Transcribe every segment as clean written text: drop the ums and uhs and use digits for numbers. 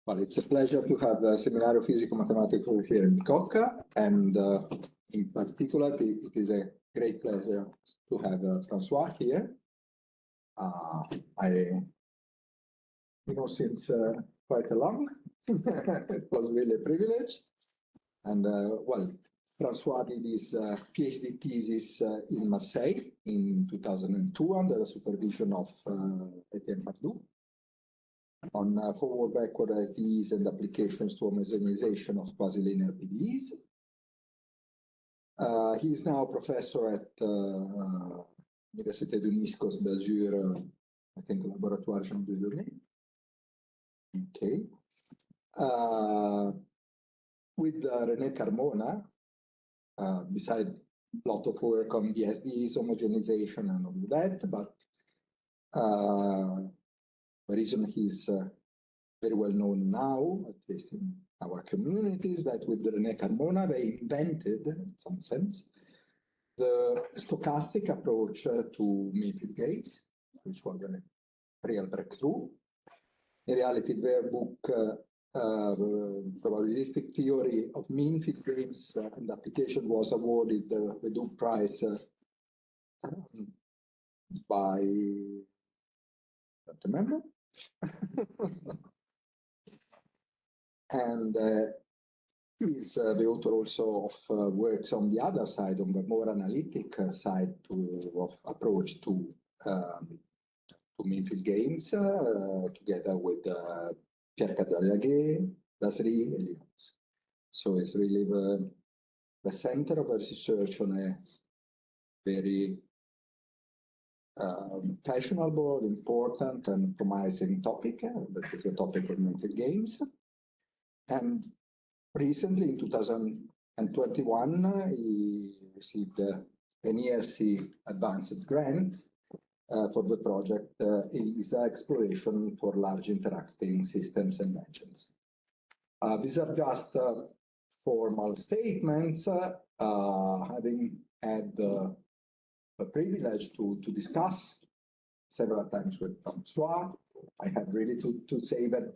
Well, it's a pleasure to have a Seminario Fisico-Matematico here in Bicocca, and in particular, it is a great pleasure to have Francois here. I know since quite a long. It was really a privilege. And well, Francois did his PhD thesis in Marseille in 2002 under the supervision of Etienne Pardou on forward-backward SDEs and applications to homogenization of quasi-linear PDEs. He is now a professor at Université d'Azur, I think, Laboratoire Jean Delarue. Okay. With René Carmona, beside a lot of work on the SDEs, homogenization and all that, but the reason he's very well known now, at least in our communities, that with René Carmona, they invented, in some sense, the stochastic approach to mean-field games, which was a real breakthrough. In reality, their book, Probabilistic Theory of Mean-Field Games and Application, was awarded the Duke Prize by, I don't remember. And he's the author also of works on the other side, on the more analytic side of approach to mean-field games, together with Pierre Cadalaguet, Lasry, and Lyons. So it's really the center of our research on a very fashionable, important, and promising topic, that is the topic of mean-field games. And recently, in 2021, he received an ERC advanced grant for the project ELISA Exploration for Large Interacting Systems and Agents. These are just formal statements, having had the privilege to discuss several times with Francois. I have really to say that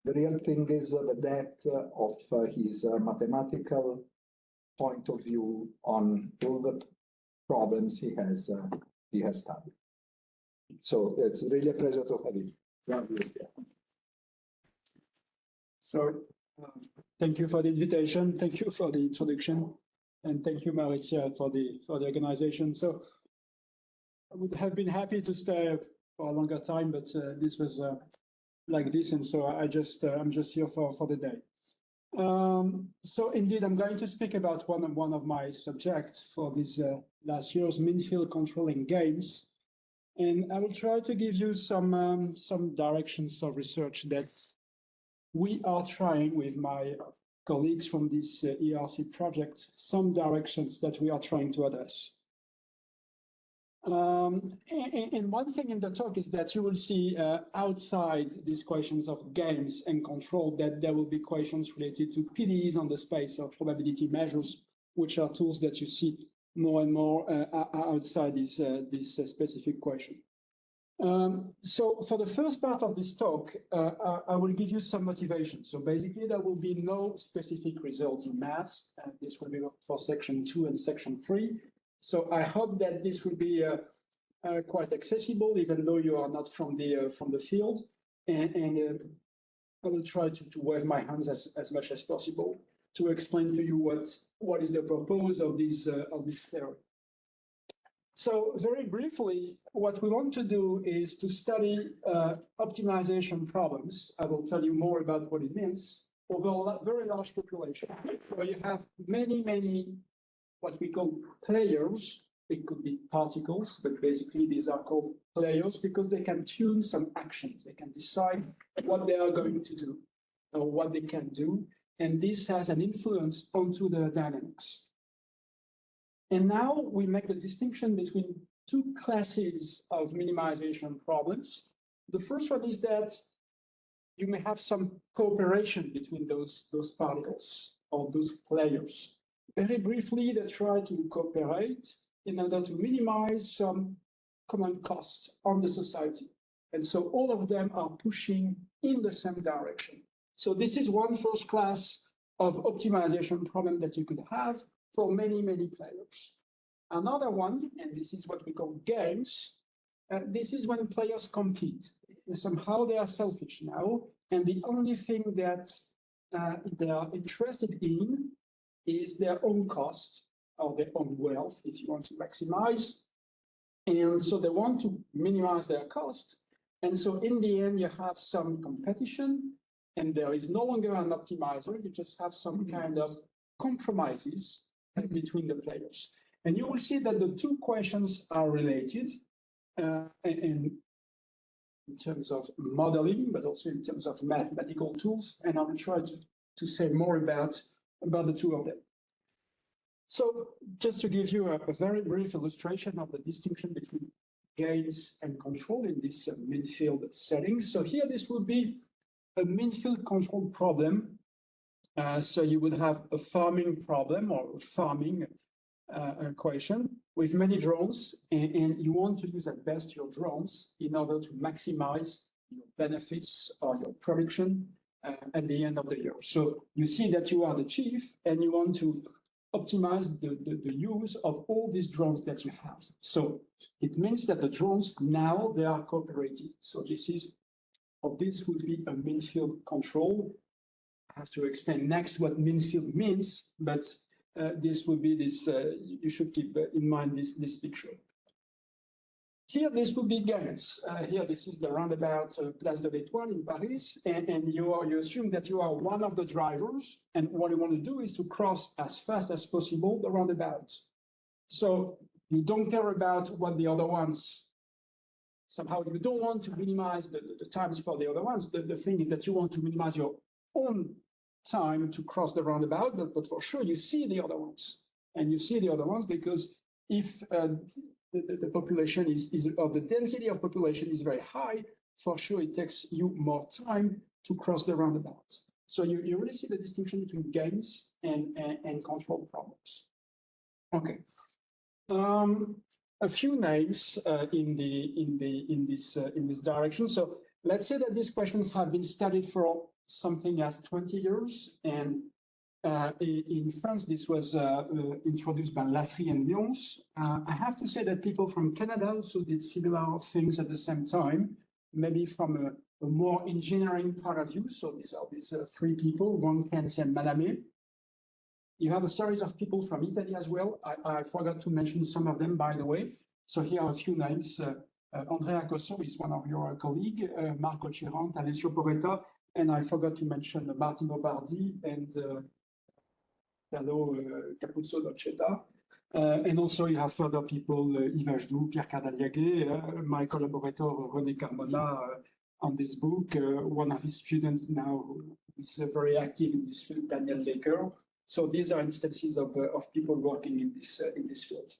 the real thing is the depth of his mathematical point of view on all the problems he has studied. So it's really a pleasure to have you here. So thank you for the invitation. Thank you for the introduction. And thank you, Maurizio, for the organization. So I would have been happy to stay for a longer time, but this was like this, and so I'm just here for the day. So indeed, I'm going to speak about one of my subjects for this last year's mean-field controlling games, and I will try to give you some directions of research that we are trying with my colleagues from this ERC project, some directions that we are trying to address. And one thing in the talk is that you will see outside these questions of games and control that there will be questions related to PDEs on the space of probability measures, which are tools that you see more and more outside this specific question. So for the first part of this talk, I will give you some motivation. So basically, there will be no specific results in maths, and this will be for section 2 and section 3. So I hope that this will be quite accessible, even though you are not from the field, and I will try to wave my hands as much as possible to explain to you what is the purpose of this theory. So very briefly, what we want to do is to study optimization problems. I will tell you more about what it means over a very large population, where you have many what we call players. It could be particles, but basically these are called players because they can tune some actions. They can decide what they are going to do or what they can do, and this has an influence onto the dynamics. And now we make the distinction between two classes of minimization problems. The first one is that you may have some cooperation between those particles or those players. Very briefly, they try to cooperate in order to minimize some common costs on the society. And so all of them are pushing in the same direction. So this is one first class of optimization problem that you could have for many, many players. Another one, and this is what we call games, this is when players compete. Somehow they are selfish now, and the only thing that they are interested in is their own cost or their own wealth, if you want to maximize. And so they want to minimize their cost. And so in the end, you have some competition, and there is no longer an optimizer. You just have some kind of compromises between the players. And you will see that the two questions are related in terms of modeling, but also in terms of mathematical tools. And I will try to say more about the two of them. So just to give you a very brief illustration of the distinction between gains and control in this mean field setting. So here, this would be a mean field control problem. So you would have a farming problem or a farming equation with many drones, and you want to use at best your drones in order to maximize your benefits or your production at the end of the year. So you see that you are the chief and you want to optimize the use of all these drones that you have. So it means that the drones now, they are cooperating. So this would be a mean field control. I have to explain next what mean field means, but this would be this, you should keep in mind this picture. Here, this would be gains. Here, this is the roundabout Place de l'Étoile in Paris, and you assume that you are one of the drivers, and what you want to do is to cross as fast as possible the roundabout. So you don't care about what the other ones, somehow you don't want to minimize the times for the other ones. The thing is that you want to minimize your own time to cross the roundabout, but for sure you see the other ones. And you see the other ones because if the population or the density of population is very high, for sure it takes you more time to cross the roundabout. So you really see the distinction between gains and control problems. Okay. A few names in this direction. So let's say that these questions have been studied for something as 20 years, and in France, this was introduced by Lasserie and Lyons. I have to say that people from Canada also did similar things at the same time, maybe from a more engineering point of view. So these are three people, one Kens and Malamé. You have a series of people from Italy as well. I forgot to mention some of them, by the way. So here are a few names. Andrea Cosso is one of your colleagues, Marco Cirant, Alessio Porretta, and I forgot to mention Martino Bardi and Capuzzo D'Occetta. And also you have further people, Yves Ajdou, Pierre Cardaliaguet, my collaborator, René Carmona, on this book. One of his students now who is very active in this field, Daniel Baker. So these are instances of people working in this field.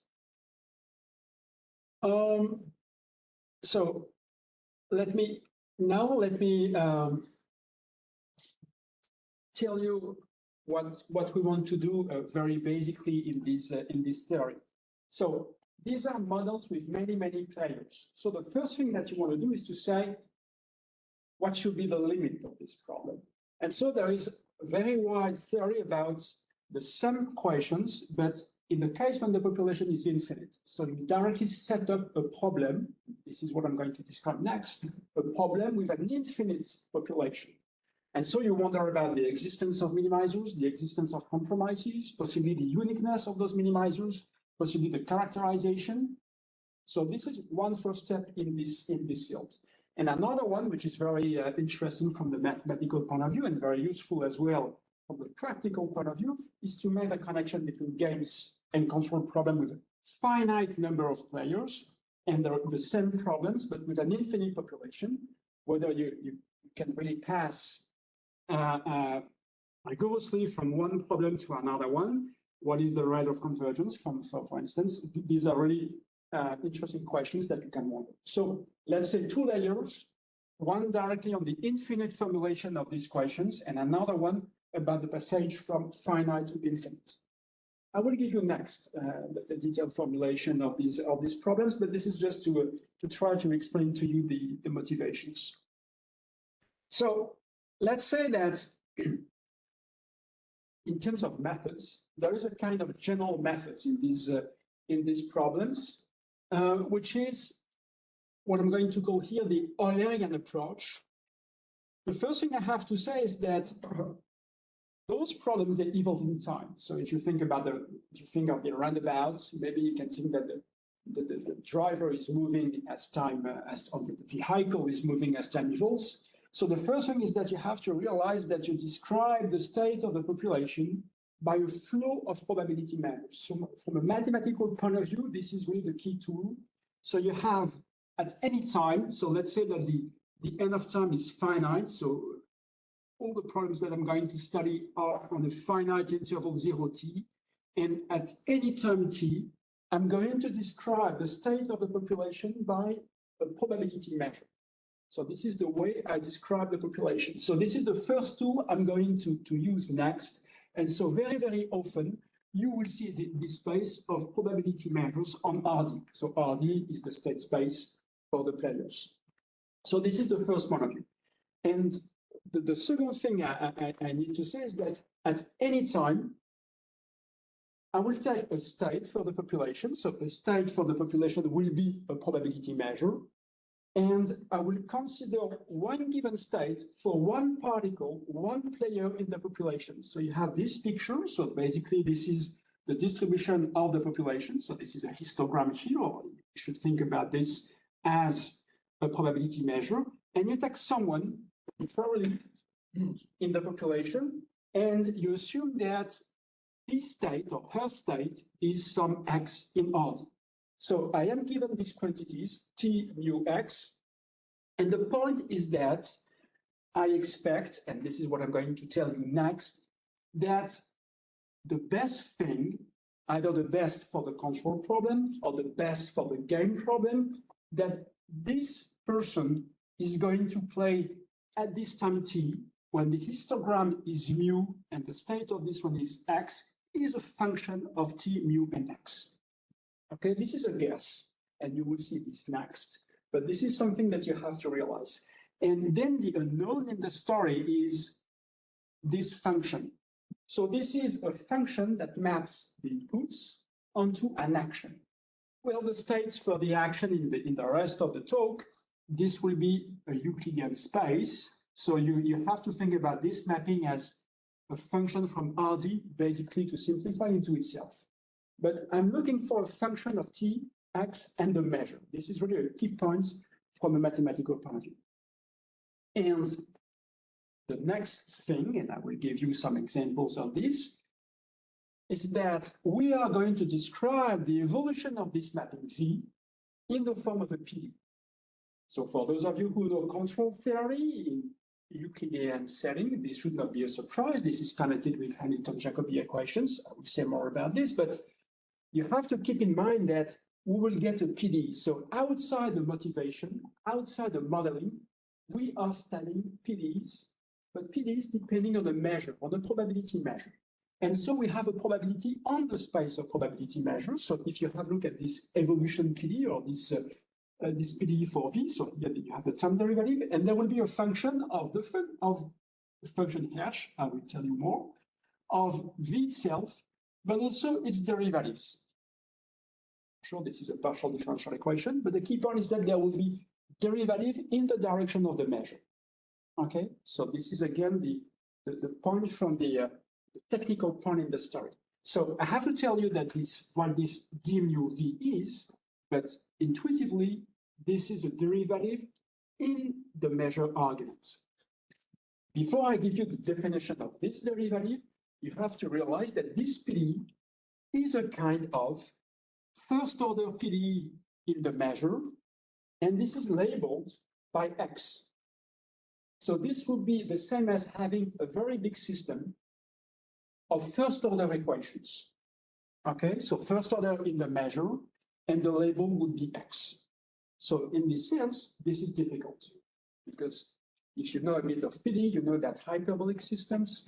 So let me tell you what we want to do very basically in this theory. So these are models with many players. So the first thing that you want to do is to say what should be the limit of this problem. And so there is a very wide theory about the same questions, but in the case when the population is infinite. So you directly set up a problem. This is what I'm going to describe next, a problem with an infinite population. And so you wonder about the existence of minimizers, the existence of compromises, possibly the uniqueness of those minimizers, possibly the characterization. So this is one first step in this field. And another one, which is very interesting from the mathematical point of view and very useful as well from the practical point of view, is to make a connection between gains and control problem with a finite number of players, and there are the same problems, but with an infinite population, whether you can really pass rigorously from one problem to another one. What is the rate of convergence for instance? These are really interesting questions that you can wonder. So let's say two layers, one directly on the infinite formulation of these questions, and another one about the passage from finite to infinite. I will give you next the detailed formulation of these problems, but this is just to try to explain to you the motivations. So let's say that in terms of methods, there is a kind of general methods in these problems, which is what I'm going to call here the Eulerian approach. The first thing I have to say is that those problems, they evolve in time. So if you think about if you think of the roundabouts, maybe you can think that the driver is moving as time, or the vehicle is moving as time evolves. So the first thing is that you have to realize that you describe the state of the population by a flow of probability measures. So from a mathematical point of view, this is really the key tool. So you have at any time, so let's say that the end of time is finite, so all the problems that I'm going to study are on a finite interval 0t, and at any time t, I'm going to describe the state of the population by a probability measure. So this is the way I describe the population. So this is the first tool I'm going to use next. And so very, very often, you will see this space of probability measures on RD. So RD is the state space for the players. So this is the first point of view. And the second thing I need to say is that at any time, I will take a state for the population. So a state for the population will be a probability measure. And I will consider one given state for one particle, one player in the population. So you have this picture. So basically, this is the distribution of the population. So this is a histogram here. You should think about this as a probability measure. And you take someone probably in the population, and you assume that his state or her state is some x in RD. So I am given these quantities, T mu x, and the point is that I expect, and this is what I'm going to tell you next, that the best thing, either the best for the control problem or the best for the game problem, that this person is going to play at this time t, when the histogram is mu and the state of this one is x, is a function of t, mu, and x. Okay, this is a guess, and you will see this next. But this is something that you have to realize. And then the unknown in the story is this function. So this is a function that maps the inputs onto an action. Well, the states for the action in the rest of the talk, this will be a Euclidean space. So you have to think about this mapping as a function from RD, basically to simplify into itself. But I'm looking for a function of t, x, and the measure. This is really a key point from a mathematical point of view. And the next thing, and I will give you some examples of this, is that we are going to describe the evolution of this mapping V in the form of a PD. So for those of you who know control theory in Euclidean setting, this should not be a surprise. This is connected with Hamilton-Jacobi equations. I will say more about this, but you have to keep in mind that we will get a PD. So outside the motivation, outside the modeling, we are studying PDs, but PDs depending on the measure, on the probability measure. And so we have a probability on the space of probability measures. So if you have a look at this evolution PD or this PD for V, so here you have the time derivative, and there will be a function of the function h, I will tell you more, of V itself, but also its derivatives. Sure, this is a partial differential equation, but the key point is that there will be derivative in the direction of the measure. Okay, so this is again the point from the technical point in the story. So I have to tell you that what this d mu v is, but intuitively, this is a derivative in the measure argument. Before I give you the definition of this derivative, you have to realize that this PD is a kind of first order PD in the measure, and this is labeled by X. So this would be the same as having a very big system of first order equations. Okay, so first order in the measure, and the label would be X. So in this sense, this is difficult because if you know a bit of PD, you know that hyperbolic systems,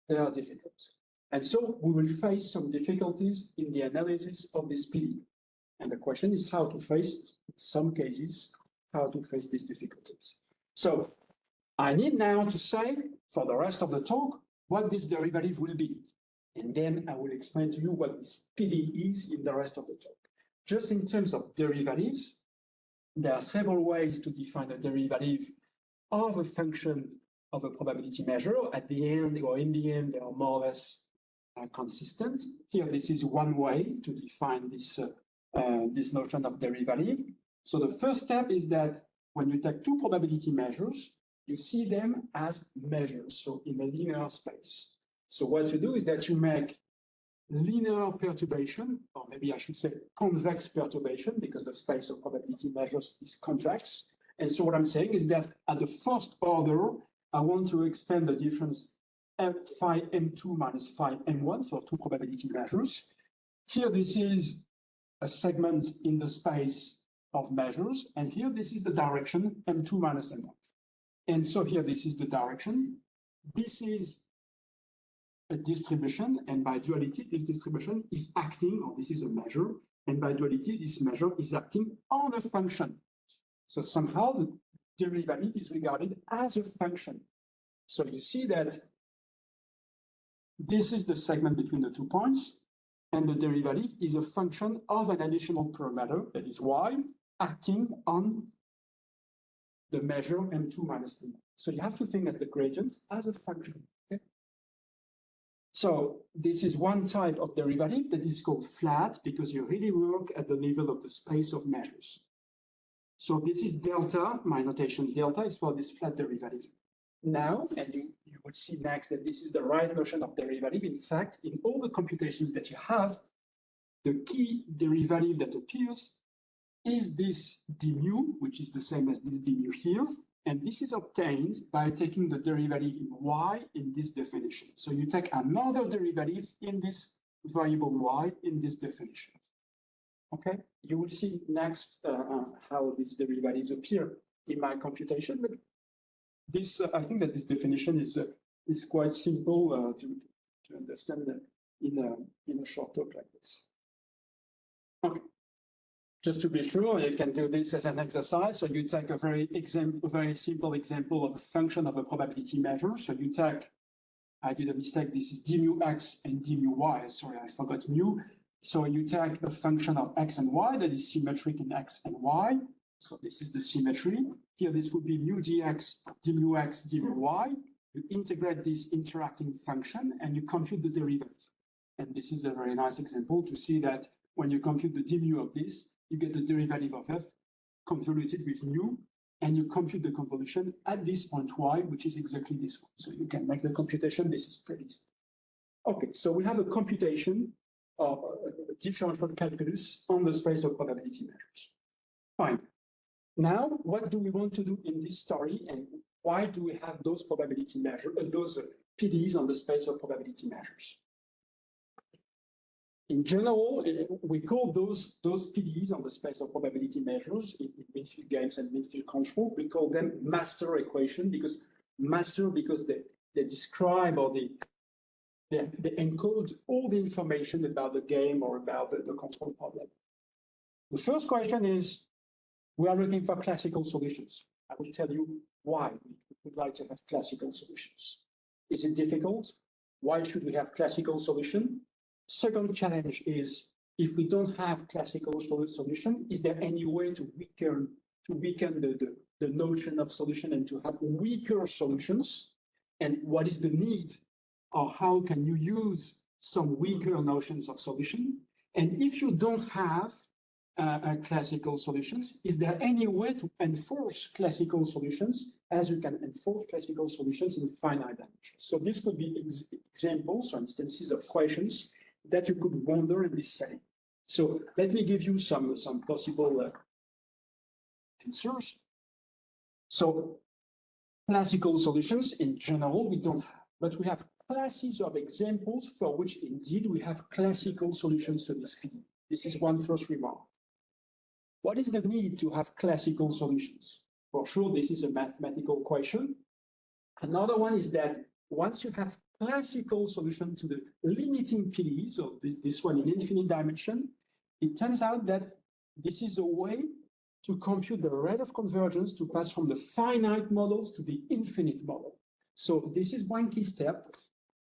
they are difficult. And so we will face some difficulties in the analysis of this PD. And the question is how to face, in some cases, how to face these difficulties. So I need now to say, for the rest of the talk, what this derivative will be. And then I will explain to you what this PD is in the rest of the talk. Just in terms of derivatives, there are several ways to define a derivative of a function of a probability measure. At the end, or in the end, they are more or less consistent. Here, this is one way to define this, this notion of derivative. So the first step is that when you take two probability measures, you see them as measures, so in a linear space. So what you do is that you make linear perturbation, or maybe I should say convex perturbation, because the space of probability measures is convex. And so what I'm saying is that at the first order, I want to expand the difference phi m2 minus phi m1, so two probability measures. Here, this is a segment in the space of measures, and here, this is the direction m2 minus m1. And so here, this is the direction. This is a distribution, and by duality, this distribution is acting, or this is a measure, and by duality, this measure is acting on a function. So somehow the derivative is regarded as a function. So you see that this is the segment between the 2 points, and the derivative is a function of an additional parameter, that is y, acting on the measure m2 minus m1. So you have to think as the gradient as a function. Okay? So this is one type of derivative that is called flat, because you really work at the level of the space of measures. So this is delta. My notation delta is for this flat derivative. Now, and you will see next that this is the right notion of derivative. In fact, in all the computations that you have, the key derivative that appears is this d mu, which is the same as this d mu here. And this is obtained by taking the derivative in y in this definition. So you take another derivative in this variable y in this definition. Okay, you will see next how these derivatives appear in my computation. But this, I think that this definition is quite simple to understand in a short talk like this. Okay, just to be sure, you can do this as an exercise. So you take a very simple example of a function of a probability measure. So you take, I did a mistake. This is d mu x and d mu y. Sorry, I forgot mu. So you take a function of x and y that is symmetric in x and y. So this is the symmetry. Here, this would be mu dx, d mu x, d mu y. You integrate this interacting function and you compute the derivative. And this is a very nice example to see that when you compute the d mu of this, you get the derivative of f convoluted with mu, and you compute the convolution at this point y, which is exactly this one. So you can make the computation. This is pretty simple. Okay, so we have a computation of a differential calculus on the space of probability measures. Fine. Now, what do we want to do in this story, and why do we have those probability measures, those PDs on the space of probability measures? In general, we call those PDs on the space of probability measures in midfield games and midfield control. We call them master equation because they describe or they encode all the information about the game or about the control problem. The first question is, we are looking for classical solutions. I will tell you why we would like to have classical solutions. Is it difficult? Why should we have classical solution? Second challenge is, if we don't have classical solution, is there any way to weaken the notion of solution and to have weaker solutions? And what is the need, or how can you use some weaker notions of solution? And if you don't have classical solutions, is there any way to enforce classical solutions as you can enforce classical solutions in finite dimensions? So this could be examples or instances of questions that you could wonder in this setting. So let me give you some possible answers. So classical solutions in general we don't have, but we have classes of examples for which indeed we have classical solutions to this PD. This is one first remark. What is the need to have classical solutions? For sure, this is a mathematical question. Another one is that once you have classical solution to the limiting PDE, so this one in infinite dimension, it turns out that this is a way to compute the rate of convergence to pass from the finite models to the infinite model. So this is one key step.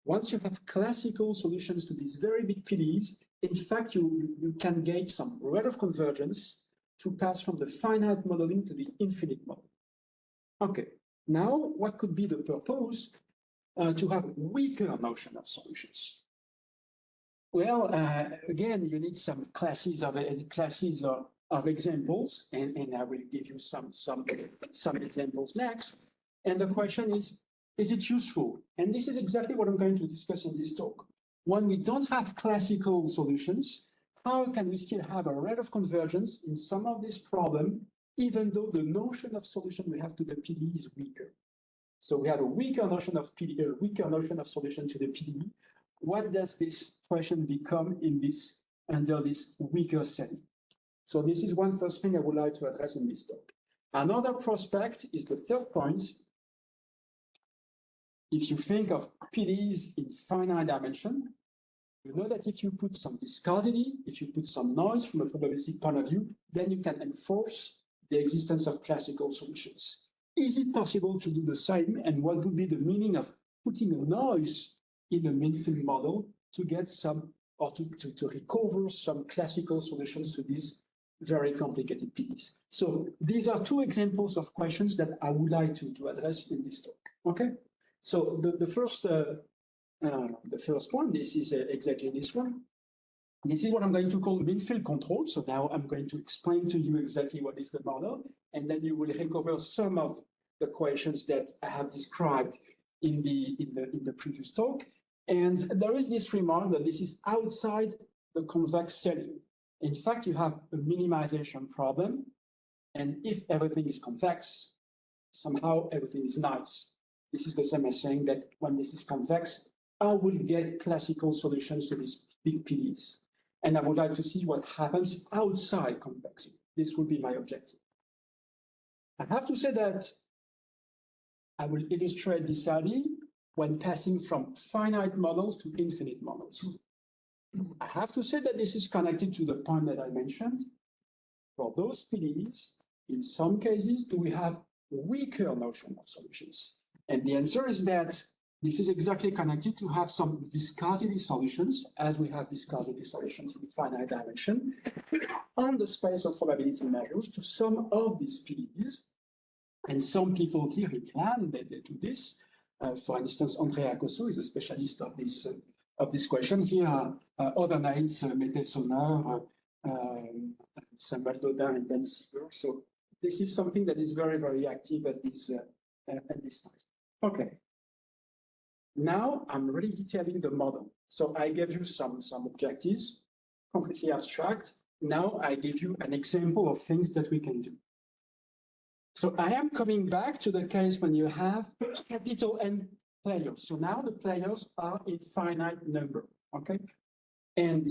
Once you have classical solutions to these very big PDEs, in fact, you can get some rate of convergence to pass from the finite modeling to the infinite model. Okay, now what could be the purpose to have a weaker notion of solutions? Well, again, you need some classes of examples, and I will give you some examples next. And the question is it useful? And this is exactly what I'm going to discuss in this talk. When we don't have classical solutions, how can we still have a rate of convergence in some of this problem, even though the notion of solution we have to the PDE is weaker? So we have a weaker notion of PDE, a weaker notion of solution to the PDE. What does this question become in this under this weaker setting? So this is one first thing I would like to address in this talk. Another prospect is the third point. If you think of PDEs in finite dimension, you know that if you put some viscosity, if you put some noise from a probabilistic point of view, then you can enforce the existence of classical solutions. Is it possible to do the same? And what would be the meaning of putting a noise in a mean-field model to get some, or to recover some classical solutions to these very complicated PDEs? So these are two examples of questions that I would like to address in this talk. Okay, so the first one, this is exactly this one. This is what I'm going to call mean-field control. So now I'm going to explain to you exactly what is the model, and then you will recover some of the questions that I have described in the previous talk. And there is this remark that this is outside the convex setting. In fact, you have a minimization problem, and if everything is convex, somehow everything is nice. This is the same as saying that when this is convex, I will get classical solutions to these big PDEs. And I would like to see what happens outside convexity. This would be my objective. I have to say that I will illustrate this idea when passing from finite models to infinite models. I have to say that this is connected to the point that I mentioned. For those PDEs, in some cases, do we have weaker notion of solutions? And the answer is that this is exactly connected to have some viscosity solutions, as we have viscosity solutions in finite dimension, on the space of probability measures to some of these PDEs. And some people here in Milan, they do this. For instance, Andrea Cosso is a specialist of this question. Here are other names, Mette Sonner, Samuel Dodin, and Ben Sieber. So this is something that is very, very active at this time. Okay. Now I'm really detailing the model. So I gave you some objectives, completely abstract. Now I give you an example of things that we can do. So I am coming back to the case when you have capital N players. So now the players are in finite number, okay? And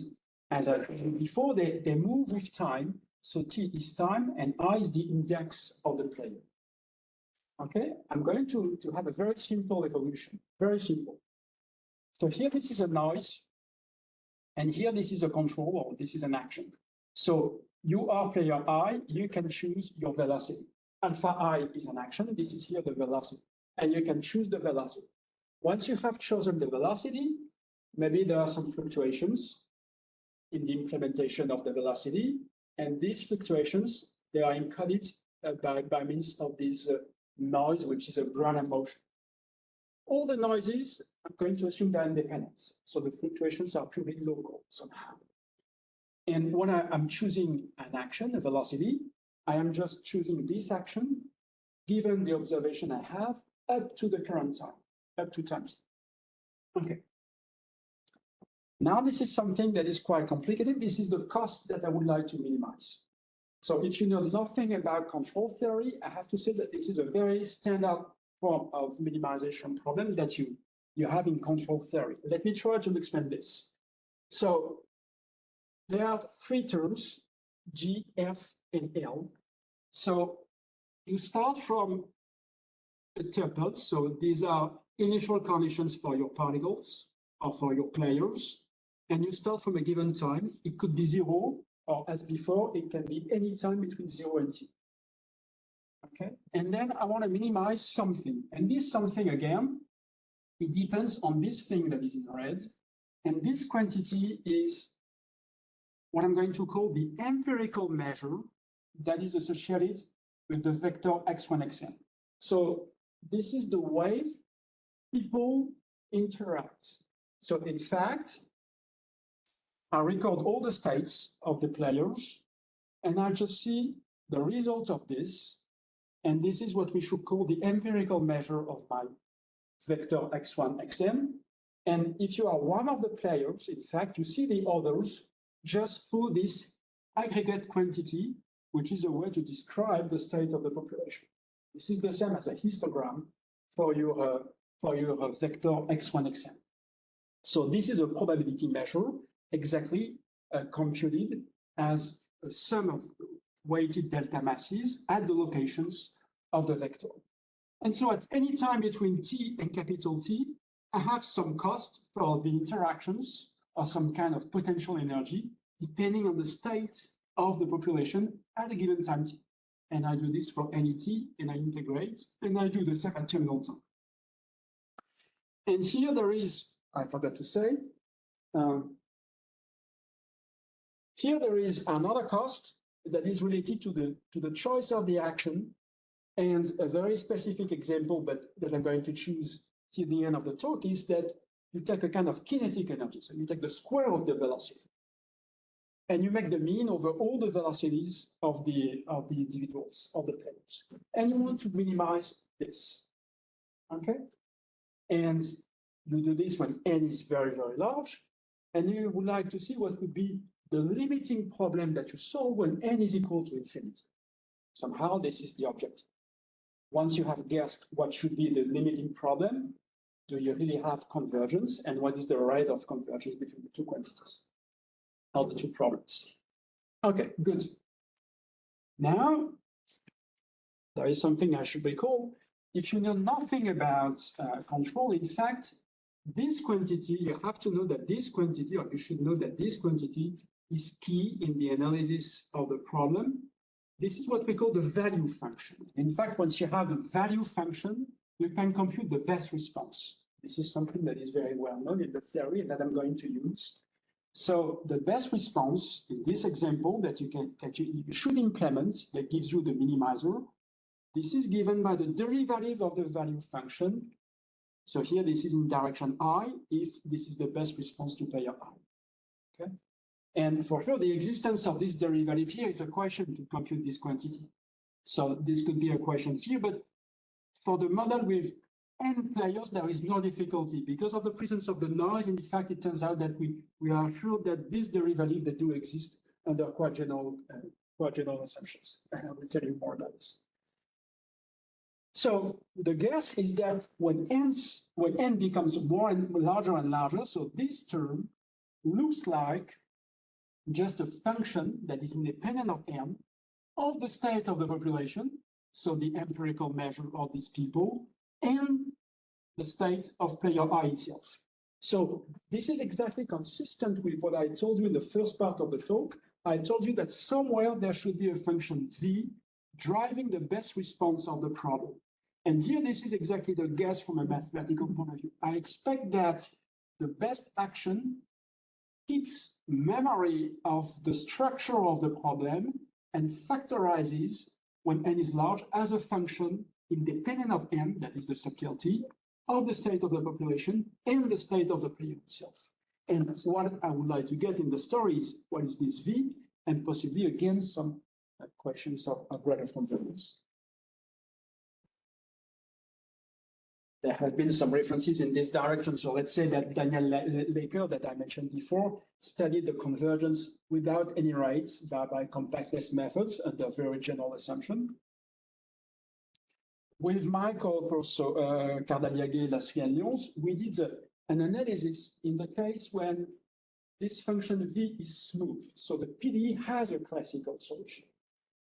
as I told you before, they move with time. So T is time and I is the index of the player. Okay, I'm going to have a very simple evolution, very simple. So here this is a noise, and here this is a control, or this is an action. So you are player I, you can choose your velocity. Alpha I is an action, this is here the velocity, and you can choose the velocity. Once you have chosen the velocity, maybe there are some fluctuations in the implementation of the velocity, and these fluctuations, they are encoded by means of this noise, which is a Brownian motion. All the noises, I'm going to assume they're independent. So the fluctuations are purely local somehow. And when I'm choosing an action, a velocity, I am just choosing this action, given the observation I have, up to the current time, up to time t. Okay. Now this is something that is quite complicated. This is the cost that I would like to minimize. So if you know nothing about control theory, I have to say that this is a very standard form of minimization problem that you have in control theory. Let me try to explain this. So there are three terms, G, F, and L. So you start from a tuple. So these are initial conditions for your particles or for your players, and you start from a given time. It could be 0, or as before, it can be any time between 0 and t. Okay, and then I want to minimize something, and this something again, it depends on this thing that is in red, and this quantity is what I'm going to call the empirical measure that is associated with the vector x1, xn. So this is the way people interact. So in fact, I record all the states of the players, and I just see the result of this, and this is what we should call the empirical measure of my vector x1, xn. And if you are one of the players, in fact, you see the others just through this aggregate quantity, which is a way to describe the state of the population. This is the same as a histogram for your vector x1, xn. So this is a probability measure exactly computed as a sum of weighted delta masses at the locations of the vector. And so at any time between t and capital T, I have some cost for the interactions or some kind of potential energy, depending on the state of the population at a given time t. And I do this for any t, and I integrate, and I do the same at terminal time. And here there is, I forgot to say, here there is another cost that is related to the choice of the action, and a very specific example, but that I'm going to choose till the end of the talk, is that you take a kind of kinetic energy. So you take the square of the velocity, and you make the mean over all the velocities of the individuals, of the players. And you want to minimize this, okay? And you do this when n is very, very large, and you would like to see what would be the limiting problem that you solve when n is equal to infinity. Somehow this is the objective. Once you have guessed what should be the limiting problem, do you really have convergence, and what is the rate of convergence between the two quantities, or the two problems? Okay, good. Now, there is something I should recall. If you know nothing about control, in fact, this quantity, you have to know that this quantity, or you should know that this quantity is key in the analysis of the problem. This is what we call the value function. In fact, once you have the value function, you can compute the best response. This is something that is very well known in the theory and that I'm going to use. So the best response in this example that you should implement, that gives you the minimizer, this is given by the derivative of the value function. So here, this is in direction I, if this is the best response to player I, okay? And for sure, the existence of this derivative here is a question to compute this quantity. So this could be a question here, but for the model with n players, there is no difficulty. Because of the presence of the noise, in fact, it turns out that we are sure that this derivative, they do exist under quite general assumptions. I will tell you more about this. So the guess is that when n becomes more and larger and larger, so this term looks like just a function that is independent of n of the state of the population, so the empirical measure of these people, and the state of player I itself. So this is exactly consistent with what I told you in the first part of the talk. I told you that somewhere there should be a function v driving the best response of the problem. And here, this is exactly the guess from a mathematical point of view. I expect that the best action keeps memory of the structure of the problem and factorizes when n is large as a function independent of n, that is the subtlety t, of the state of the population and the state of the player itself. And what I would like to get in the story is what is this v, and possibly again some questions of rate of convergence. There have been some references in this direction. So let's say that Daniel Laker, that I mentioned before, studied the convergence without any rates by compactness methods under very general assumption. With my co-authors, so Cardaliague, Lasry, and Lyons, we did an analysis in the case when this function v is smooth. So the PDE has a classical solution.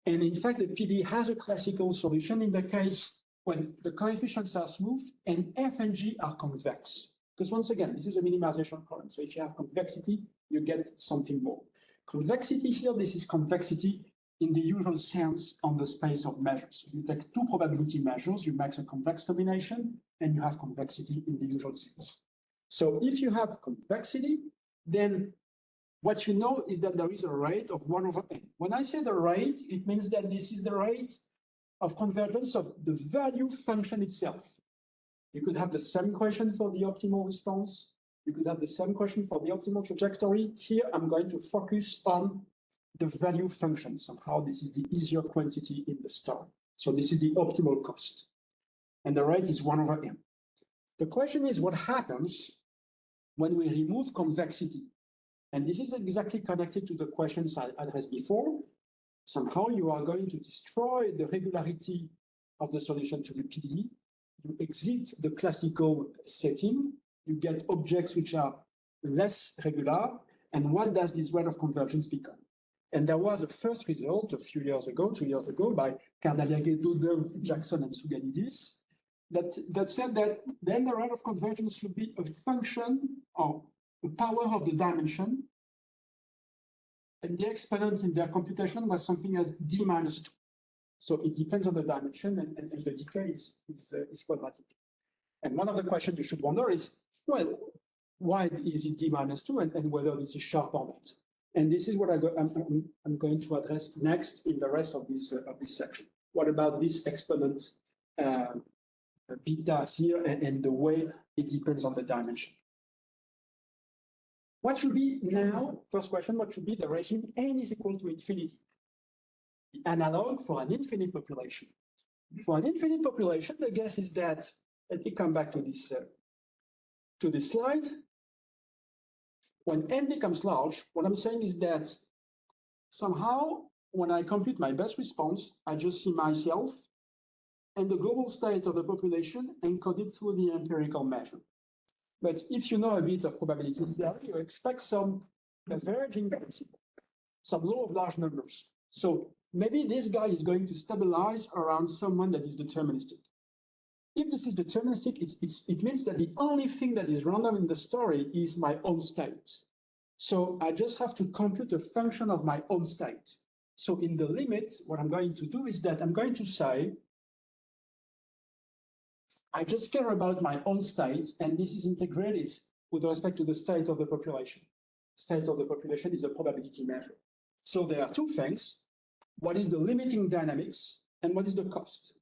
And in fact, the PDE has a classical solution in the case when the coefficients are smooth and f and g are convex. Because once again, this is a minimization problem. So if you have convexity, you get something more. Convexity here, this is convexity in the usual sense on the space of measures. You take two probability measures, you make a convex combination, and you have convexity in the usual sense. So if you have convexity, then what you know is that there is a rate of 1 over n. When I say the rate, it means that this is the rate of convergence of the value function itself. You could have the same question for the optimal response. You could have the same question for the optimal trajectory. Here, I'm going to focus on the value function. Somehow, this is the easier quantity in the star. So this is the optimal cost. And the rate is 1 over n. The question is what happens when we remove convexity? And this is exactly connected to the questions I addressed before. Somehow you are going to destroy the regularity of the solution to the PDE. You exit the classical setting. You get objects which are less regular. And what does this rate of convergence become? And there was a first result a few years ago, 2 years ago, by Cardaliague, Dodin, Jackson, and Souganidis, that said that then the rate of convergence should be a function of the power of the dimension, and the exponent in their computation was something as d minus 2. So it depends on the dimension, and the decay is quadratic. And one of the questions you should wonder is, well, why is it d minus 2, and whether this is sharp or not? And this is what I'm going to address next in the rest of this section. What about this exponent beta here and the way it depends on the dimension? What should be now, first question, what should be the regime n is equal to infinity? The analog for an infinite population. For an infinite population, the guess is that, let me come back to this slide. When n becomes large, what I'm saying is that somehow, when I compute my best response, I just see myself and the global state of the population encoded through the empirical measure. But if you know a bit of probability theory, you expect some averaging principle, some law of large numbers. So maybe this guy is going to stabilize around someone that is deterministic. If this is deterministic, it means that the only thing that is random in the story is my own state. So I just have to compute a function of my own state. So in the limit, what I'm going to do is that I'm going to say, I just care about my own state, and this is integrated with respect to the state of the population. State of the population is a probability measure. So there are two things. What is the limiting dynamics, and what is the cost?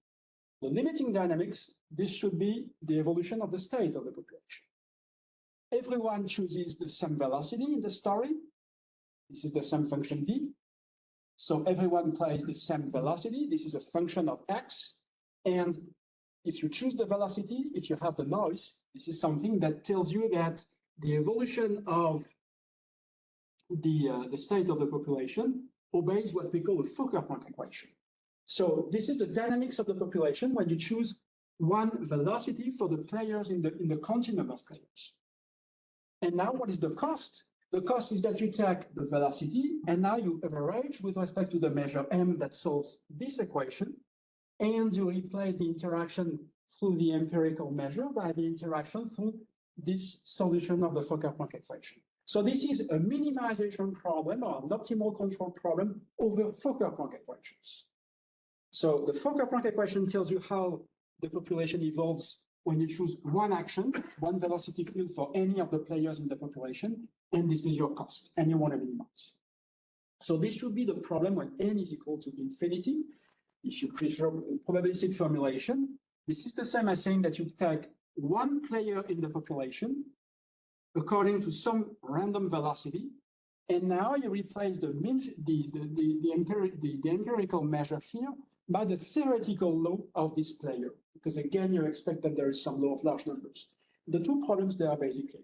The limiting dynamics, this should be the evolution of the state of the population. Everyone chooses the same velocity in the story. This is the same function v. So everyone plays the same velocity. This is a function of x. And if you choose the velocity, if you have the noise, this is something that tells you that the evolution of the state of the population obeys what we call a Fokker-Planck equation. So this is the dynamics of the population when you choose one velocity for the players in the continuum of players. And now what is the cost? The cost is that you take the velocity and now you average with respect to the measure m that solves this equation, and you replace the interaction through the empirical measure by the interaction through this solution of the Fokker-Planck equation. So this is a minimization problem or an optimal control problem over Fokker-Planck equations. So the Fokker-Planck equation tells you how the population evolves when you choose one action, one velocity field for any of the players in the population, and this is your cost, and you want to minimize. So this should be the problem when n is equal to infinity. If you prefer probabilistic formulation, this is the same as saying that you take one player in the population according to some random velocity, and now you replace the empirical measure here by the theoretical law of this player, because again, you expect that there is some law of large numbers. The two problems, they are basically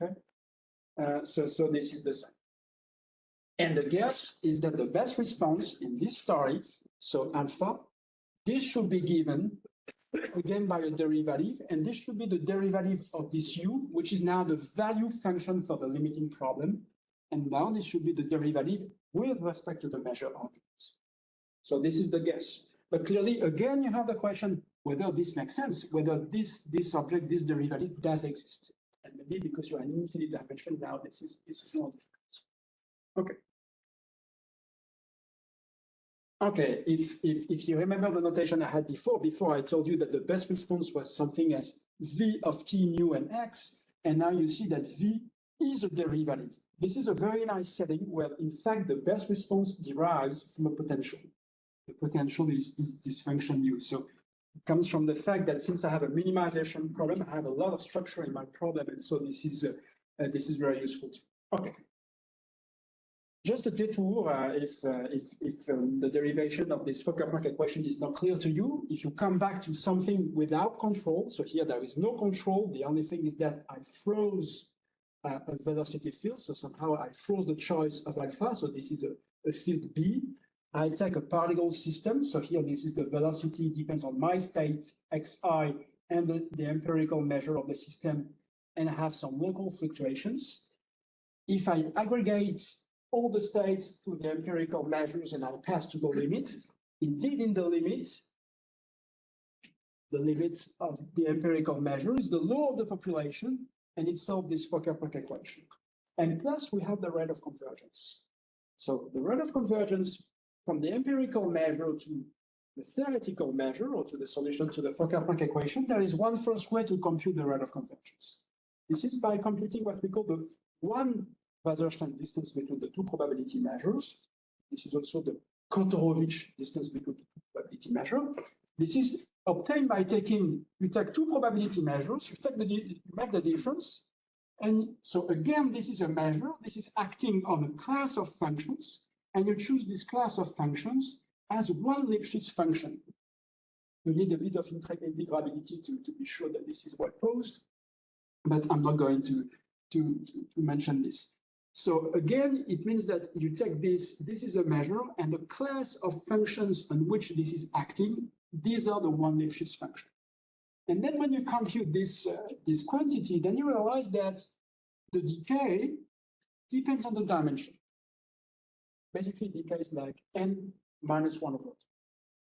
okay. So this is the same. And the guess is that the best response in this story, so alpha, this should be given again by a derivative, and this should be the derivative of this u, which is now the value function for the limiting problem. And now this should be the derivative with respect to the measure argument. So this is the guess. But clearly, again, you have the question whether this makes sense, whether this object, this derivative does exist. And maybe because you are in infinite dimension now, this is more difficult. Okay. Okay, if you remember the notation I had before I told you that the best response was something as v of t, mu, and x, and now you see that v is a derivative. This is a very nice setting where, in fact, the best response derives from a potential. The potential is this function u. So it comes from the fact that since I have a minimization problem, I have a lot of structure in my problem, and so this is very useful too. Okay. Just a detour, if the derivation of this Fokker-Planck equation is not clear to you, if you come back to something without control, so here there is no control, the only thing is that I froze a velocity field, so somehow I froze the choice of alpha, so this is a field B. I take a particle system, so here this is the velocity depends on my state, xi, and the empirical measure of the system, and I have some local fluctuations. If I aggregate all the states through the empirical measures and I pass to the limit, indeed in the limit of the empirical measure is the law of the population, and it solves this Fokker-Planck equation. And plus we have the rate of convergence. So the rate of convergence from the empirical measure to the theoretical measure or to the solution to the Fokker-Planck equation, there is one first way to compute the rate of convergence. This is by computing what we call the one Wasserstein distance between the two probability measures. This is also the Kantorovich distance between the two probability measures. This is obtained by you take two probability measures, you make the difference. And so again, this is a measure, this is acting on a class of functions, and you choose this class of functions as one Lipschitz function. You need a bit of integrability to be sure that this is well posed, but I'm not going to mention this. So again, it means that you take this is a measure, and the class of functions on which this is acting, these are the one Lipschitz function. And then when you compute this quantity, then you realize that the decay depends on the dimension. Basically, decay is like n minus 1 over 2.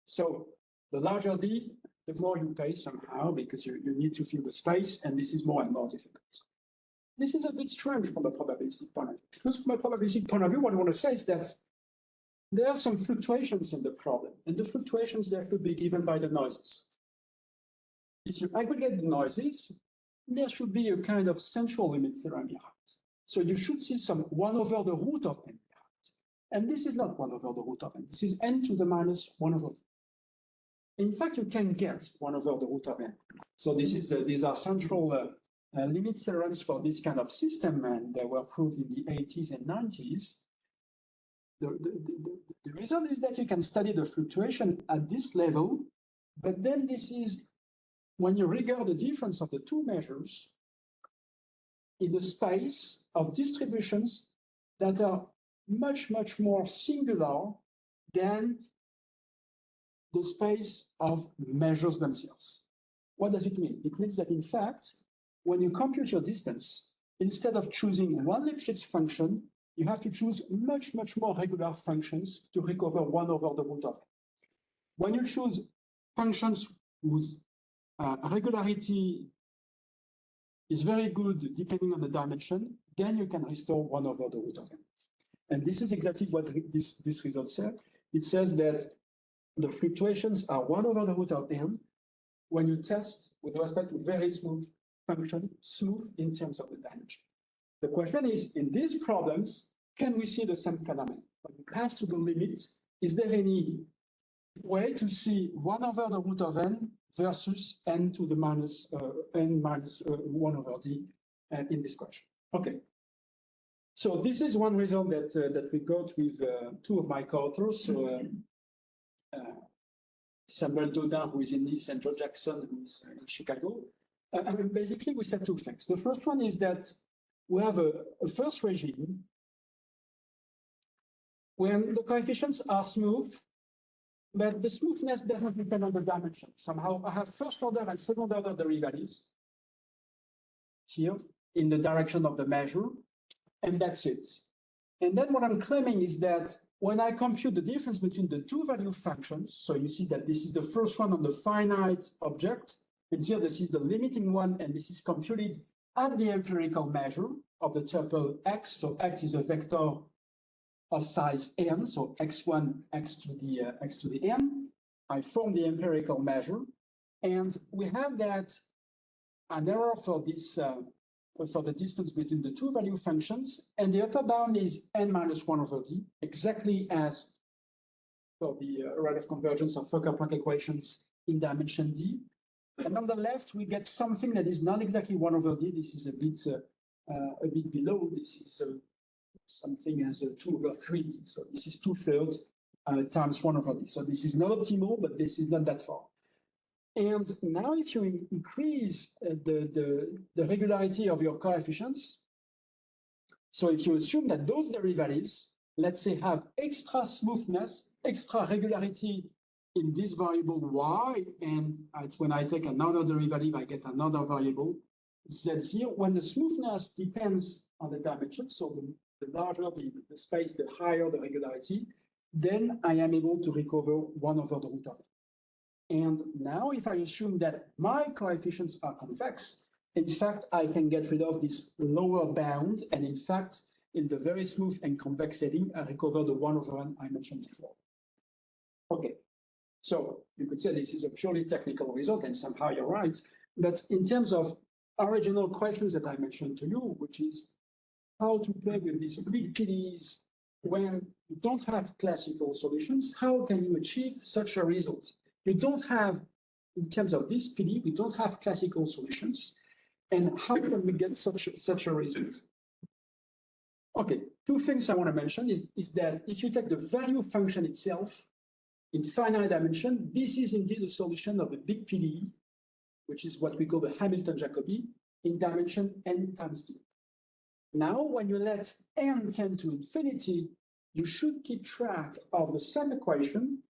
So the larger d, the more you pay somehow, because you need to fill the space, and this is more and more difficult. This is a bit strange from a probabilistic point of view, because from a probabilistic point of view, what I want to say is that there are some fluctuations in the problem, and the fluctuations there could be given by the noises. If you aggregate the noises, there should be a kind of central limit theorem behind. So you should see some 1 over the root of n behind. And this is not 1 over the root of n. This is n to the minus 1 over 2. In fact, you can get 1 over the root of n. So these are central limit theorems for this kind of system, and they were proved in the 80s and 90s. The result is that you can study the fluctuation at this level, but then this is when you regard the difference of the two measures in the space of distributions that are much, much more singular than the space of measures themselves. What does it mean? It means that, in fact, when you compute your distance, instead of choosing one Lipschitz function, you have to choose much, much more regular functions to recover 1 over the root of n. When you choose functions whose regularity is very good depending on the dimension, then you can restore 1 over the root of n. And this is exactly what this result said. It says that the fluctuations are 1 over the root of n when you test with respect to very smooth function, smooth in terms of the dimension. The question is, in these problems, can we see the same phenomenon? When you pass to the limit, is there any way to see 1 over the root of n versus n to the minus n minus 1 over d in this question? Okay. So this is one result that we got with two of my co-authors. So Samuel Dodin, who is in Nice, and Joe Jackson, who is in Chicago. And basically, we said two things. The first one is that we have a first regime when the coefficients are smooth, but the smoothness does not depend on the dimension. Somehow, I have first order and second order derivatives here in the direction of the measure, and that's it. And then what I'm claiming is that when I compute the difference between the two value functions, so you see that this is the first one on the finite object, and here this is the limiting one, and this is computed at the empirical measure of the tuple x. So x is a vector of size n, so x1, x to the n. I form the empirical measure, and we have that an error for this for the distance between the two value functions, and the upper bound is n minus 1 over d, exactly as for the rate of convergence of Fokker-Planck equations in dimension d. And on the left, we get something that is not exactly 1 over d. This is a bit below. This is something as 2 over 3d. So this is 2/3 times 1 over d. So this is not optimal, but this is not that far. And now if you increase the regularity of your coefficients, so if you assume that those derivatives, let's say, have extra smoothness, extra regularity in this variable y, and when I take another derivative, I get another variable z here. When the smoothness depends on the dimension, so the larger the space, the higher the regularity, then I am able to recover 1 over the root of it. And now if I assume that my coefficients are convex, in fact, I can get rid of this lower bound. And in fact, in the very smooth and convex setting, I recover the 1 over n I mentioned before. Okay, so you could say this is a purely technical result, and somehow you're right. But in terms of original questions that I mentioned to you, which is how to play with these big PDEs when you don't have classical solutions, how can you achieve such a result? You don't have, in terms of this PD, we don't have classical solutions. And how can we get such a result? Okay, two things I want to mention is that if you take the value function itself in finite dimension, this is indeed a solution of a big PDE, which is what we call the Hamilton-Jacobi, in dimension n times d. Now, when you let n tend to infinity, you should keep track of the same equation,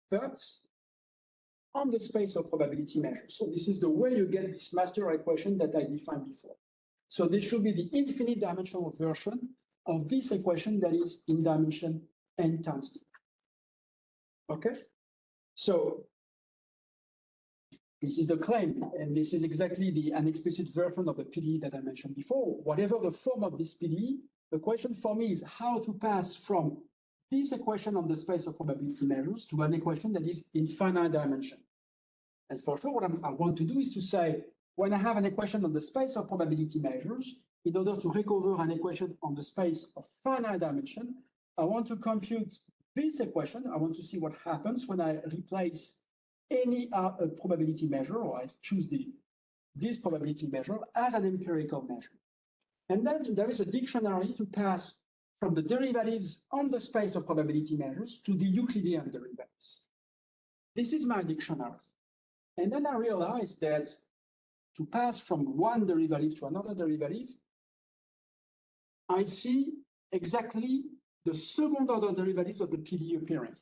but on the space of probability measures. So this is the way you get this master equation that I defined before. So this should be the infinite dimensional version of this equation that is in dimension n times d. Okay? So this is the claim, and this is exactly an explicit version of the PDE that I mentioned before. Whatever the form of this PDE, the question for me is how to pass from this equation on the space of probability measures to an equation that is in finite dimension. And for sure, what I want to do is to say, when I have an equation on the space of probability measures, in order to recover an equation on the space of finite dimension, I want to compute this equation. I want to see what happens when I replace any probability measure, or I choose this probability measure as an empirical measure. And then there is a dictionary to pass from the derivatives on the space of probability measures to the Euclidean derivatives. This is my dictionary. And then I realized that to pass from one derivative to another derivative, I see exactly the second order derivatives of the PDE appearing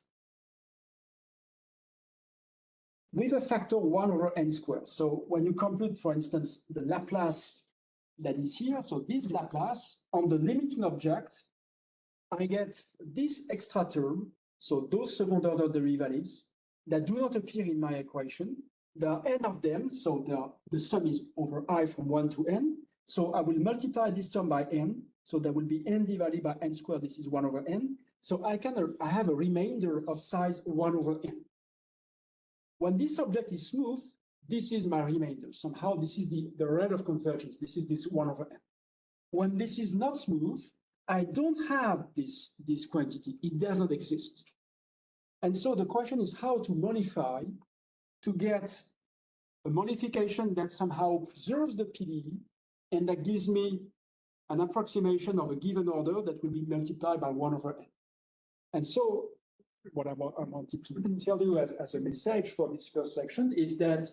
with a factor 1 over n squared. So when you compute, for instance, the Laplace that is here, so this Laplace on the limiting object, I get this extra term, so those second order derivatives that do not appear in my equation. There are n of them, so the sum is over I from 1 to n. So I will multiply this term by n, so that will be n divided by n squared. This is 1 over n. So I have a remainder of size 1 over n. When this object is smooth, this is my remainder. Somehow this is the rate of convergence. This is this 1 over n. When this is not smooth, I don't have this quantity. It does not exist. And so the question is how to modify to get a modification that somehow preserves the PDE and that gives me an approximation of a given order that will be multiplied by 1 over n. And so what I wanted to tell you as a message for this first section is that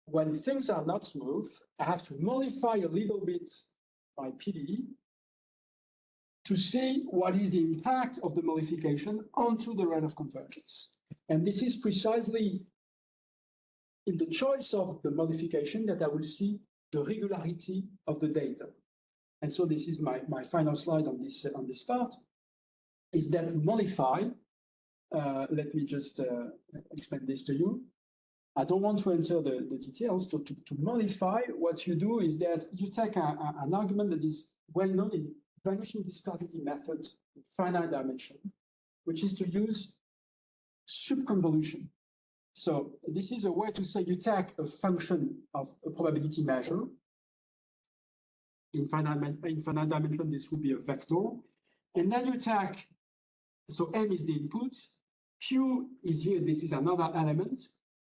when things are not smooth, I have to modify a little bit my PDE to see what is the impact of the modification onto the rate of convergence. And this is precisely in the choice of the modification that I will see the regularity of the data. And so this is my final slide on this part. is that to modify, let me just explain this to you. I don't want to enter the details. To modify, what you do is that you take an argument that is well known in vanishing viscosity method in finite dimension, which is to use subconvolution. So this is a way to say you take a function of a probability measure. In finite dimension, this would be a vector. And then you take, so M is the input, Q is here, this is another element,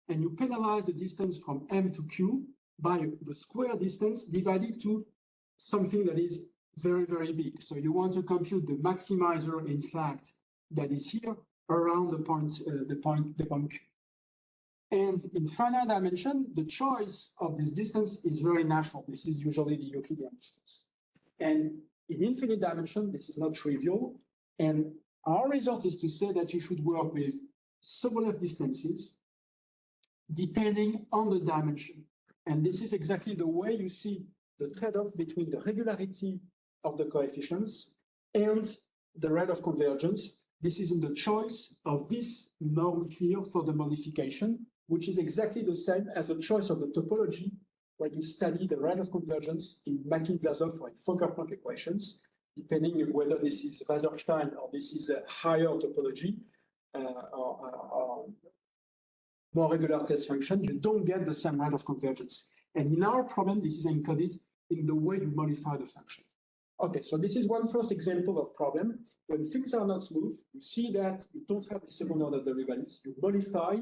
and you penalize the distance from M to Q by the square distance divided to something that is very, very big. So you want to compute the maximizer, in fact, that is here around the point Q. And in finite dimension, the choice of this distance is very natural. This is usually the Euclidean distance. And in infinite dimension, this is not trivial. And our result is to say that you should work with Sobolev distances depending on the dimension. And this is exactly the way you see the trade-off between the regularity of the coefficients and the rate of convergence. This is in the choice of this norm here for the modification, which is exactly the same as the choice of the topology when you study the rate of convergence in Makin-Vlasov or in Fokker-Planck equations, depending on whether this is Wasserstein or this is a higher topology or more regular test function, you don't get the same rate of convergence. And in our problem, this is encoded in the way you modify the function. Okay, so this is one first example of problem. When things are not smooth, you see that you don't have the second order derivatives, you modify,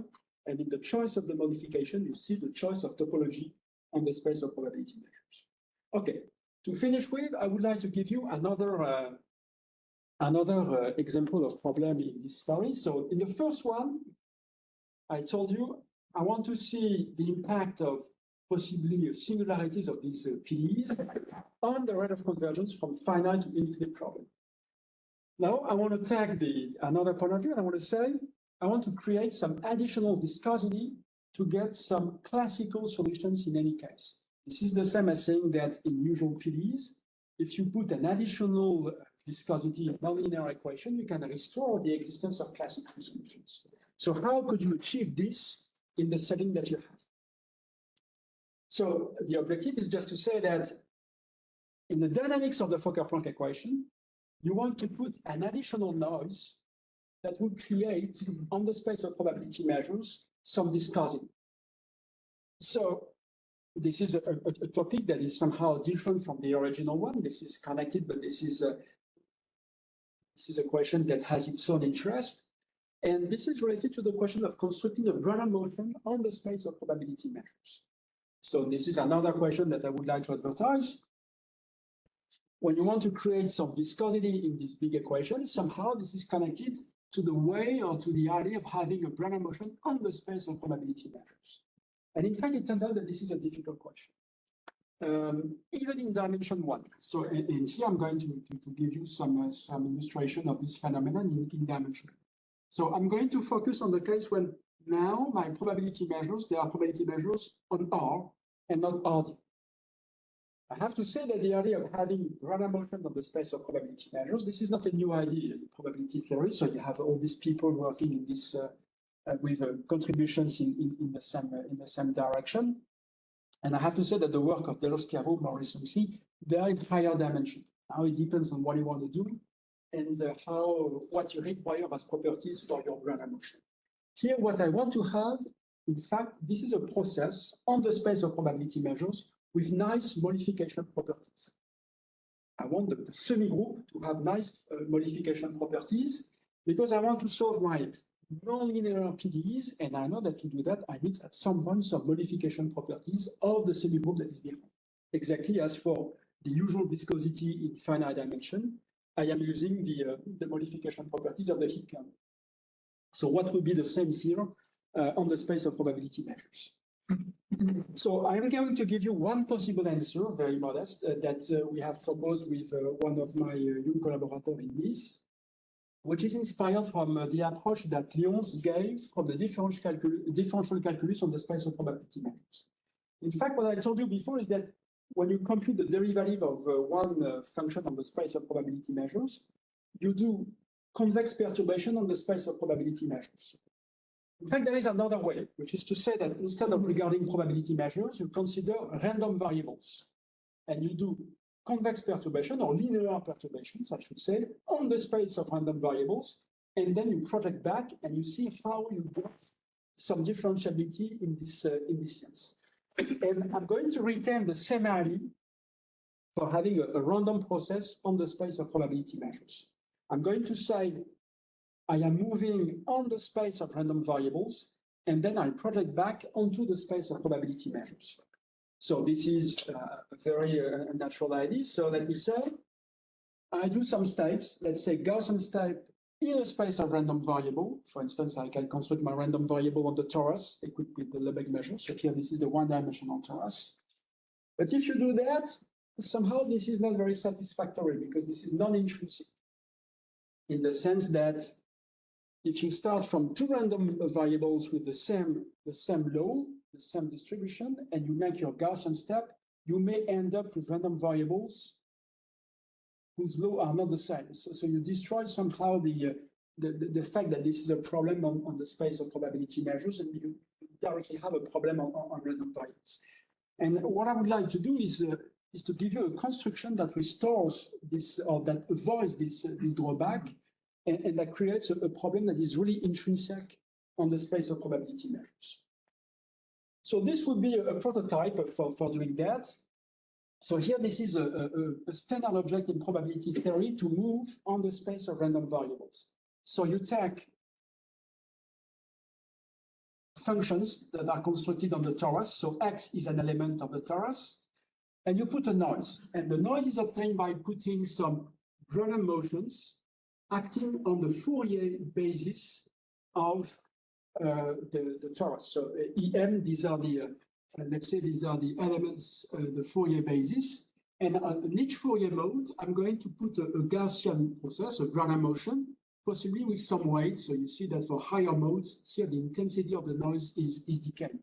and in the choice of the modification, you see the choice of topology on the space of probability measures. Okay, to finish with, I would like to give you another example of problem in this story. So in the first one, I told you I want to see the impact of possibly singularities of these PDEs on the rate of convergence from finite to infinite problem. Now I want to take another point of view, and I want to say I want to create some additional viscosity to get some classical solutions in any case. This is the same as saying that in usual PDEs, if you put an additional viscosity nonlinear equation, you can restore the existence of classical solutions. So how could you achieve this in the setting that you have? So the objective is just to say that in the dynamics of the Fokker-Planck equation, you want to put an additional noise that would create on the space of probability measures some viscosity. So this is a topic that is somehow different from the original one. This is connected, but this is a question that has its own interest. And this is related to the question of constructing a Brownian motion on the space of probability measures. So this is another question that I would like to advertise. When you want to create some viscosity in this big equation, somehow this is connected to the way or to the idea of having a Brownian motion on the space of probability measures. And in fact, it turns out that this is a difficult question, even in dimension one. So and here I'm going to give you some illustration of this phenomenon in dimension. So I'm going to focus on the case when now my probability measures, they are probability measures on R and not RD. I have to say that the idea of having Brownian motion on the space of probability measures, this is not a new idea in probability theory. So you have all these people working in this with contributions in the same direction. And I have to say that the work of Delarue more recently, they are in higher dimension. Now it depends on what you want to do and what you require as properties for your Brownian motion. Here, what I want to have, in fact, this is a process on the space of probability measures with nice modification properties. I want the semi-group to have nice modification properties because I want to solve my nonlinear PDEs, and I know that to do that, I need at some point some modification properties of the semi-group that is behind. Exactly as for the usual viscosity in finite dimension, I am using the modification properties of the heat kernel. So what will be the same here on the space of probability measures? So I'm going to give you one possible answer, very modest, that we have proposed with one of my young collaborators in this, which is inspired from the approach that Lyons gave from the differential calculus on the space of probability measures. In fact, what I told you before is that when you compute the derivative of one function on the space of probability measures, you do convex perturbation on the space of probability measures. In fact, there is another way, which is to say that instead of regarding probability measures, you consider random variables. And you do convex perturbation or linear perturbations, I should say, on the space of random variables. And then you project back and you see how you get some differentiability in this sense. And I'm going to retain the same idea for having a random process on the space of probability measures. I'm going to say I am moving on the space of random variables, and then I project back onto the space of probability measures. So this is a very natural idea. So let me say, I do some steps, let's say Gaussian step in a space of random variable. For instance, I can construct my random variable on the torus equipped with the Lebesgue measure. So here, this is the one-dimensional torus. But if you do that, somehow this is not very satisfactory because this is non-intrinsic in the sense that if you start from two random variables with the same law, the same distribution, and you make your Gaussian step, you may end up with random variables whose laws are not the same. So you destroy somehow the fact that this is a problem on the space of probability measures, and you directly have a problem on random variables. And what I would like to do is to give you a construction that restores this or that avoids this drawback, and that creates a problem that is really intrinsic on the space of probability measures. So this would be a prototype for doing that. So here, this is a standard object in probability theory to move on the space of random variables. So you take functions that are constructed on the torus. So X is an element of the torus, and you put a noise. And the noise is obtained by putting some random motions acting on the Fourier basis of the torus. So EM, these are the, let's say these are the elements, the Fourier basis. And in each Fourier mode, I'm going to put a Gaussian process, a random motion, possibly with some weight. So you see that for higher modes, here the intensity of the noise is decaying.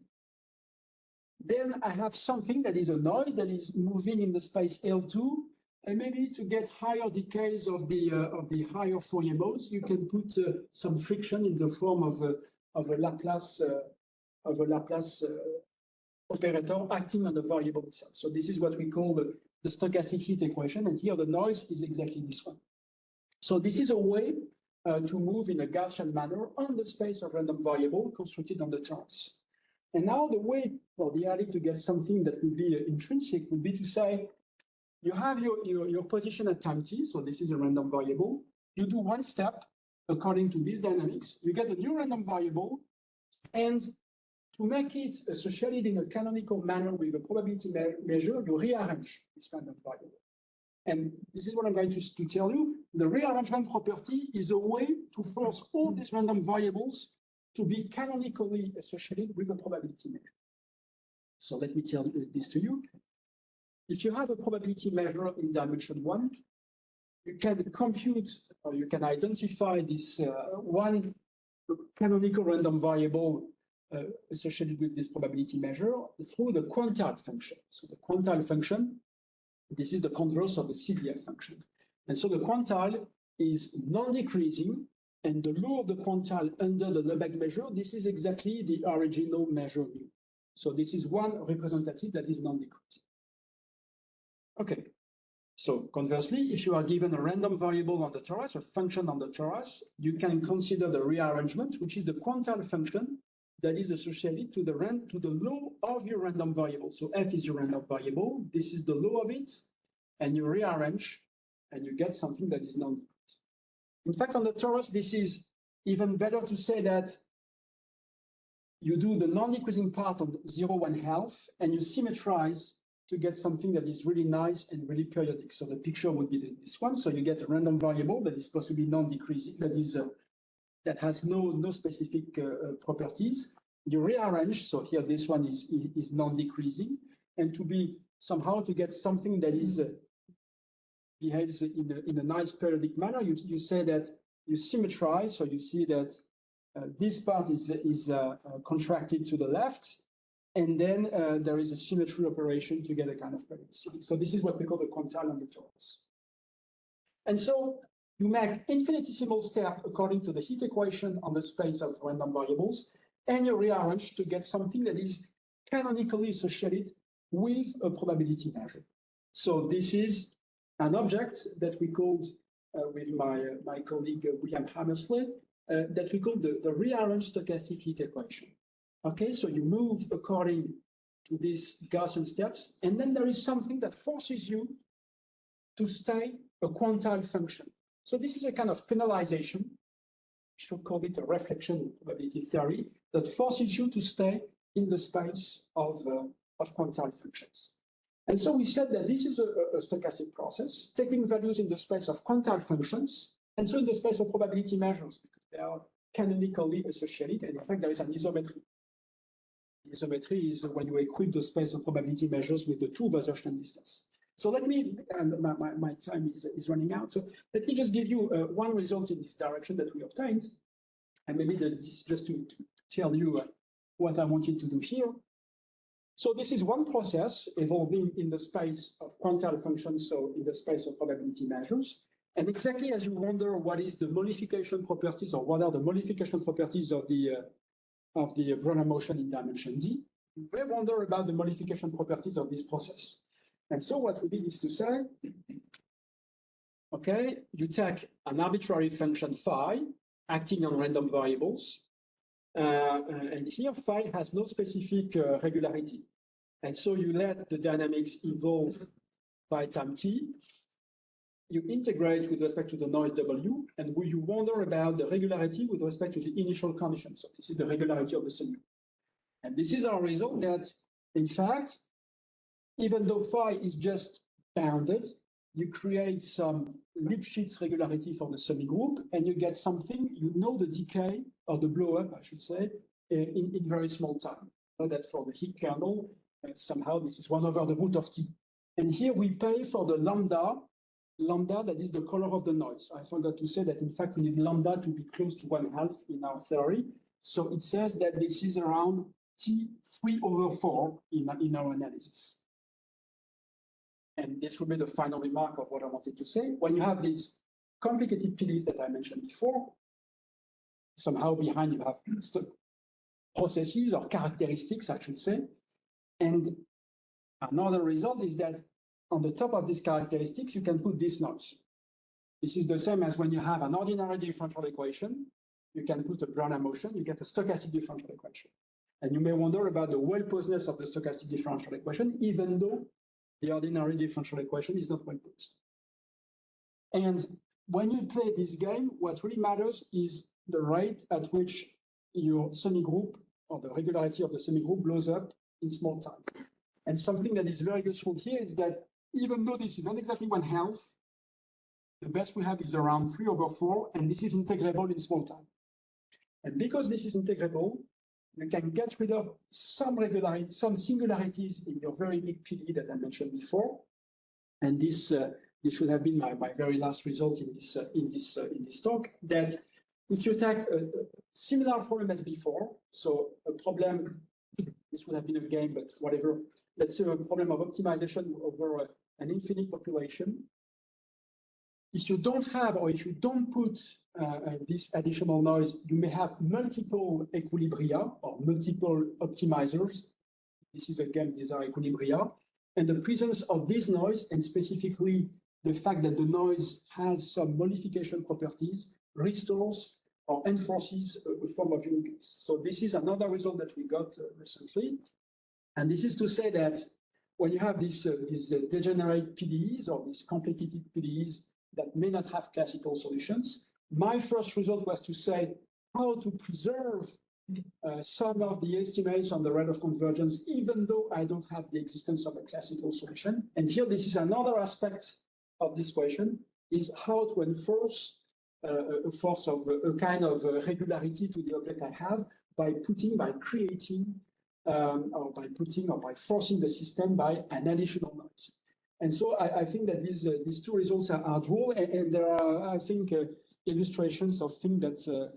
Then I have something that is a noise that is moving in the space L2, and maybe to get higher decays of the higher Fourier modes, you can put some friction in the form of a Laplace operator acting on the variable itself. So this is what we call the stochastic heat equation, and here the noise is exactly this one. So this is a way to move in a Gaussian manner on the space of random variable constructed on the torus. And now the way, or the idea to get something that would be intrinsic would be to say, you have your position at time t, so this is a random variable. You do one step according to these dynamics, you get a new random variable, and to make it associated in a canonical manner with a probability measure, you rearrange this random variable. And this is what I'm going to tell you. The rearrangement property is a way to force all these random variables to be canonically associated with a probability measure. So let me tell this to you. If you have a probability measure in dimension 1, you can compute or you can identify this one canonical random variable associated with this probability measure through the quantile function. So the quantile function, this is the converse of the CDF function. And so the quantile is non-decreasing, and the law of the quantile under the Lebesgue measure, this is exactly the original measure mu. So this is one representative that is non-decreasing. Okay, so conversely, if you are given a random variable on the torus, a function on the torus, you can consider the rearrangement, which is the quantile function that is associated to the law of your random variable. So f is your random variable, this is the law of it, and you rearrange, and you get something that is non-decreasing. In fact, on the torus, this is even better to say that you do the non-decreasing part on 0, 1/2, and you symmetrize to get something that is really nice and really periodic. So the picture would be this one. So you get a random variable that is possibly non-decreasing, that has no specific properties. You rearrange. So here this one is non-decreasing, and to be somehow to get something that is behaves in a nice periodic manner, you say that you symmetrize. So you see that this part is contracted to the left. And then there is a symmetry operation to get a kind of periodicity. So this is what we call the quantile on the torus. And so You make infinitesimal step according to the heat equation on the space of random variables, and you rearrange to get something that is canonically associated with a probability measure. So this is an object that we called, with my colleague William Hammersley, that we call the rearranged stochastic heat equation. Okay, so you move according to these Gaussian steps, and then there is something that forces you to stay a quantile function. So this is a kind of penalization, we should call it a reflection in probability theory, that forces you to stay in the space of quantile functions. And so we said that this is a stochastic process, taking values in the space of quantile functions, and so in the space of probability measures, because they are canonically associated, and in fact there is an isometry. The isometry is when you equip the space of probability measures with the two Wasserstein distance. So let me, and my time is running out, so let me just give you one result in this direction that we obtained, and maybe this just to tell you what I wanted to do here. So this is one process evolving in the space of quantile functions, so in the space of probability measures. And exactly as you wonder what is the modification properties, or what are the modification properties of the Brownian motion in dimension D, you may wonder about the modification properties of this process. And so what we did is to say, okay, you take an arbitrary function phi acting on random variables, and here phi has no specific regularity. And so you let the dynamics evolve by time t, you integrate with respect to the noise W, and you wonder about the regularity with respect to the initial condition. So this is the regularity of the semi-group. And this is our result that, in fact, even though phi is just bounded, you create some Lipschitz regularity for the semi-group, and you get something, you know the decay, or the blow-up, I should say, in very small time. So that for the heat kernel, somehow this is 1 over the root of t. And here we pay for the lambda that is the color of the noise. I forgot to say that, in fact, we need lambda to be close to 1/2 in our theory. So it says that this is around T3 over 4 in our analysis. And this will be the final remark of what I wanted to say. When you have these complicated PDEs that I mentioned before, somehow behind you have processes or characteristics, I should say. And another result is that on the top of these characteristics, you can put this noise. This is the same as when you have an ordinary differential equation, you can put a Brownian motion, you get a stochastic differential equation. And you may wonder about the well-posedness of the stochastic differential equation, even though the ordinary differential equation is not well-posed. And when you play this game, what really matters is the rate at which your semi-group, or the regularity of the semi-group, blows up in small time. And something that is very useful here is that even though this is not exactly 1/2, the best we have is around 3 over 4, and this is integrable in small time. And because this is integrable, you can get rid of some regularity, some singularities in your very big PDE that I mentioned before. And this should have been my very last result in this talk. That if you take a similar problem as before, so a problem, this would have been a game, but whatever. Let's say a problem of optimization over an infinite population. If you don't have, or if you don't put this additional noise, you may have multiple equilibria or multiple optimizers. This is again, these are equilibria. And the presence of this noise, and specifically the fact that the noise has some modification properties, restores or enforces a form of uniqueness. So this is another result that we got recently. And this is to say that when you have these degenerate PDEs or these complicated PDEs that may not have classical solutions, my first result was to say how to preserve some of the estimates on the rate of convergence, even though I don't have the existence of a classical solution. And here, this is another aspect of this question, is how to enforce a force of a kind of regularity to the object I have by creating, or by forcing the system by an additional noise. And so I think that these two results are dual, and there are, I think, illustrations of things that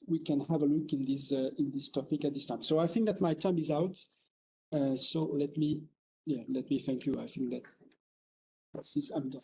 we can have a look in this topic at this time. So I think that my time is out. So let me thank you. I think that I'm done.